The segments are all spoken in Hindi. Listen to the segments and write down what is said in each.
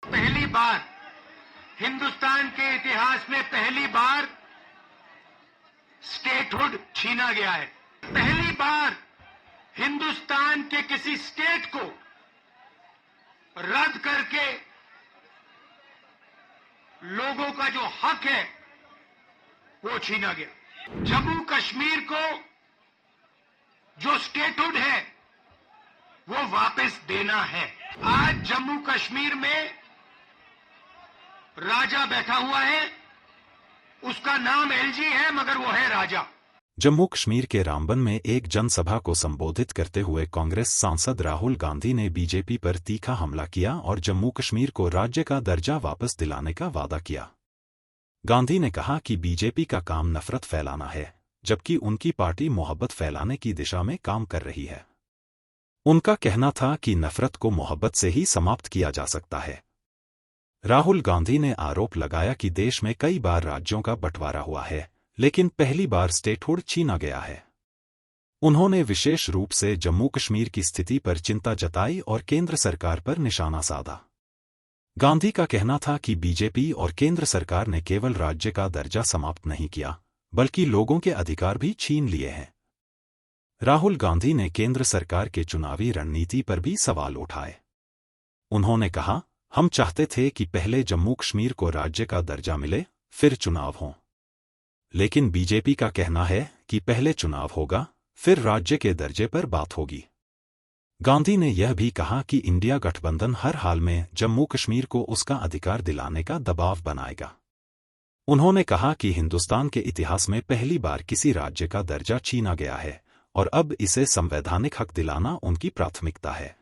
पहली बार हिंदुस्तान के इतिहास में पहली बार स्टेटहुड छीना गया है। पहली बार हिंदुस्तान के किसी स्टेट को रद्द करके लोगों का जो हक है वो छीना गया। जम्मू कश्मीर को जो स्टेटहुड है वो वापस देना है। आज जम्मू कश्मीर में राजा बैठा हुआ है, उसका नाम एलजी है मगर वो है राजा। जम्मू कश्मीर के रामबन में एक जनसभा को संबोधित करते हुए कांग्रेस सांसद राहुल गांधी ने बीजेपी पर तीखा हमला किया और जम्मू कश्मीर को राज्य का दर्जा वापस दिलाने का वादा किया। गांधी ने कहा कि बीजेपी का काम नफरत फैलाना है, जबकि उनकी पार्टी मोहब्बत फैलाने की दिशा में काम कर रही है। उनका कहना था कि नफरत को मोहब्बत से ही समाप्त किया जा सकता है। राहुल गांधी ने आरोप लगाया कि देश में कई बार राज्यों का बंटवारा हुआ है, लेकिन पहली बार स्टेटहुड छीना गया है। उन्होंने विशेष रूप से जम्मू कश्मीर की स्थिति पर चिंता जताई और केंद्र सरकार पर निशाना साधा। गांधी का कहना था कि बीजेपी और केंद्र सरकार ने केवल राज्य का दर्जा समाप्त नहीं किया, बल्कि लोगों के अधिकार भी छीन लिए हैं। राहुल गांधी ने केंद्र सरकार के चुनावी रणनीति पर भी सवाल उठाए। उन्होंने कहा, हम चाहते थे कि पहले जम्मू कश्मीर को राज्य का दर्जा मिले, फिर चुनाव हों। लेकिन बीजेपी का कहना है कि पहले चुनाव होगा, फिर राज्य के दर्जे पर बात होगी। गांधी ने यह भी कहा कि इंडिया गठबंधन हर हाल में जम्मू कश्मीर को उसका अधिकार दिलाने का दबाव बनाएगा। उन्होंने कहा कि हिंदुस्तान के इतिहास में पहली बार किसी राज्य का दर्जा छीना गया है और अब इसे संवैधानिक हक दिलाना उनकी प्राथमिकता है।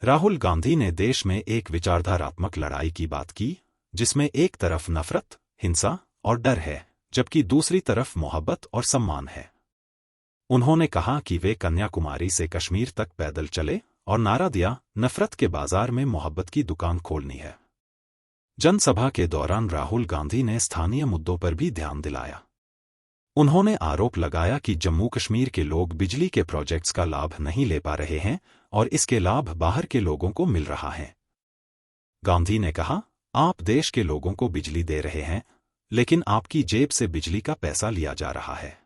राहुल गांधी ने देश में एक विचारधारात्मक लड़ाई की बात की, जिसमें एक तरफ नफरत, हिंसा और डर है, जबकि दूसरी तरफ मोहब्बत और सम्मान है। उन्होंने कहा कि वे कन्याकुमारी से कश्मीर तक पैदल चले और नारा दिया, नफरत के बाजार में मोहब्बत की दुकान खोलनी है। जनसभा के दौरान राहुल गांधी ने स्थानीय मुद्दों पर भी ध्यान दिलाया। उन्होंने आरोप लगाया कि जम्मू कश्मीर के लोग बिजली के प्रोजेक्ट्स का लाभ नहीं ले पा रहे हैं और इसके लाभ बाहर के लोगों को मिल रहा है। गांधी ने कहा, आप देश के लोगों को बिजली दे रहे हैं, लेकिन आपकी जेब से बिजली का पैसा लिया जा रहा है।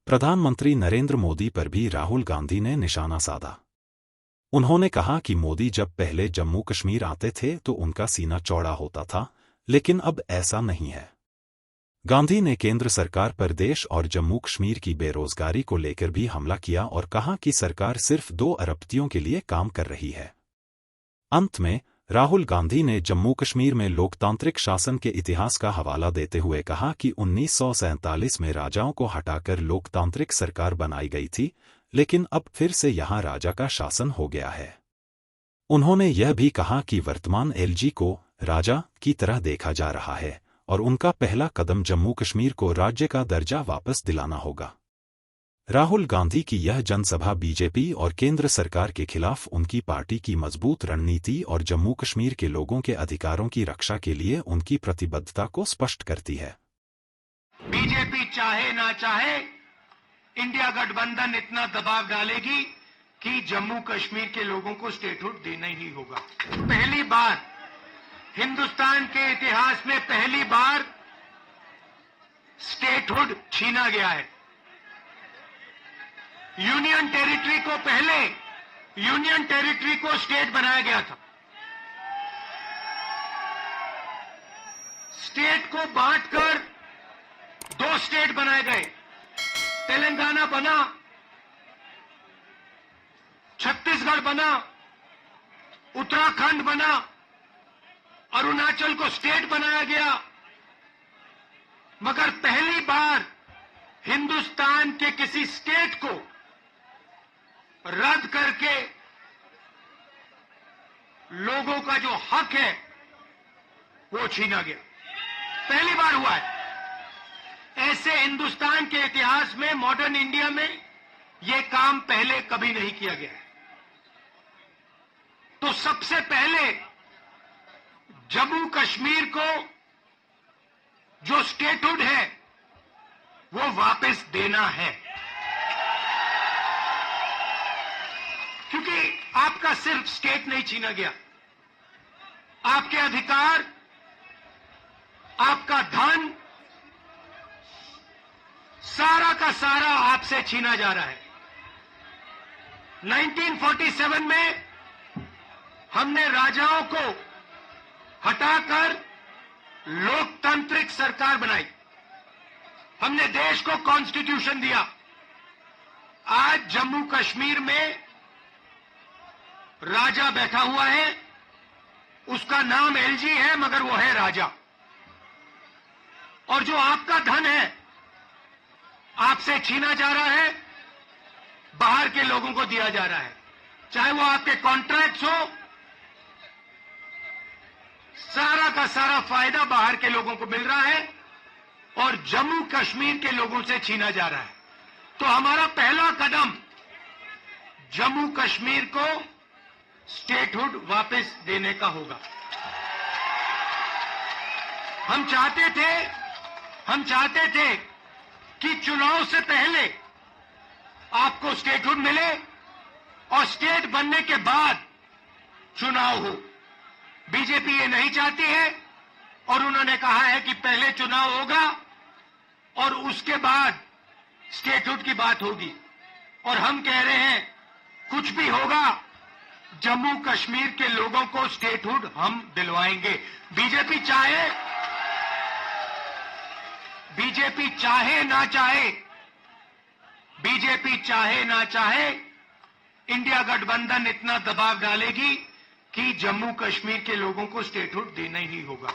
प्रधानमंत्री नरेंद्र मोदी पर भी राहुल गांधी ने निशाना साधा। उन्होंने कहा कि मोदी जब पहले जम्मू कश्मीर आते थे तो उनका सीना चौड़ा होता था, लेकिन अब ऐसा नहीं है। गांधी ने केंद्र सरकार पर देश और जम्मू कश्मीर की बेरोजगारी को लेकर भी हमला किया और कहा कि सरकार सिर्फ 2 अरबपतियों के लिए काम कर रही है। अंत में राहुल गांधी ने जम्मू कश्मीर में लोकतांत्रिक शासन के इतिहास का हवाला देते हुए कहा कि 1947 में राजाओं को हटाकर लोकतांत्रिक सरकार बनाई गई थी, लेकिन अब फिर से यहां राजा का शासन हो गया है। उन्होंने यह भी कहा कि वर्तमान एलजी को राजा की तरह देखा जा रहा है और उनका पहला कदम जम्मू कश्मीर को राज्य का दर्जा वापस दिलाना होगा। राहुल गांधी की यह जनसभा बीजेपी और केंद्र सरकार के खिलाफ उनकी पार्टी की मजबूत रणनीति और जम्मू कश्मीर के लोगों के अधिकारों की रक्षा के लिए उनकी प्रतिबद्धता को स्पष्ट करती है। बीजेपी चाहे ना चाहे, इंडिया गठबंधन इतना दबाव डालेगी कि जम्मू कश्मीर के लोगों को स्टेटहुड देना ही होगा। पहली बार हिंदुस्तान के इतिहास में पहली बार स्टेटहुड छीना गया है। यूनियन टेरिटरी को पहले यूनियन टेरिटरी को स्टेट बनाया गया था। स्टेट को बांटकर 2 स्टेट बनाए गए। तेलंगाना बना, छत्तीसगढ़ बना, उत्तराखंड बना, अरुणाचल को स्टेट बनाया गया। मगर पहली बार हिंदुस्तान के किसी स्टेट को रद्द करके लोगों का जो हक है वो छीना गया। पहली बार हुआ है। ऐसे हिंदुस्तान के इतिहास में, मॉडर्न इंडिया में यह काम पहले कभी नहीं किया गया है। तो सबसे पहले जम्मू कश्मीर को जो स्टेटहुड है वो वापस देना है, क्योंकि आपका सिर्फ स्टेट नहीं छीना गया, आपके अधिकार, आपका धन, सारा का सारा आपसे छीना जा रहा है। 1947 में हमने राजाओं को हटाकर लोकतांत्रिक सरकार बनाई। हमने देश को कॉन्स्टिट्यूशन दिया। आज जम्मू कश्मीर में राजा बैठा हुआ है, उसका नाम एलजी है, मगर वो है राजा। और जो आपका धन है आपसे छीना जा रहा है, बाहर के लोगों को दिया जा रहा है। चाहे वो आपके कॉन्ट्रैक्ट्स हो, सारा का सारा फायदा बाहर के लोगों को मिल रहा है और जम्मू कश्मीर के लोगों से छीना जा रहा है। तो हमारा पहला कदम जम्मू कश्मीर को स्टेटहुड वापस देने का होगा। हम चाहते थे कि चुनाव से पहले आपको स्टेटहुड मिले और स्टेट बनने के बाद चुनाव हो। बीजेपी ये नहीं चाहती है और उन्होंने कहा है कि पहले चुनाव होगा और उसके बाद स्टेटहुड की बात होगी। और हम कह रहे हैं कुछ भी होगा, जम्मू कश्मीर के लोगों को स्टेटहुड हम दिलवाएंगे। बीजेपी चाहे ना चाहे, इंडिया गठबंधन इतना दबाव डालेगी कि जम्मू कश्मीर के लोगों को स्टेटहुड देना ही नहीं होगा।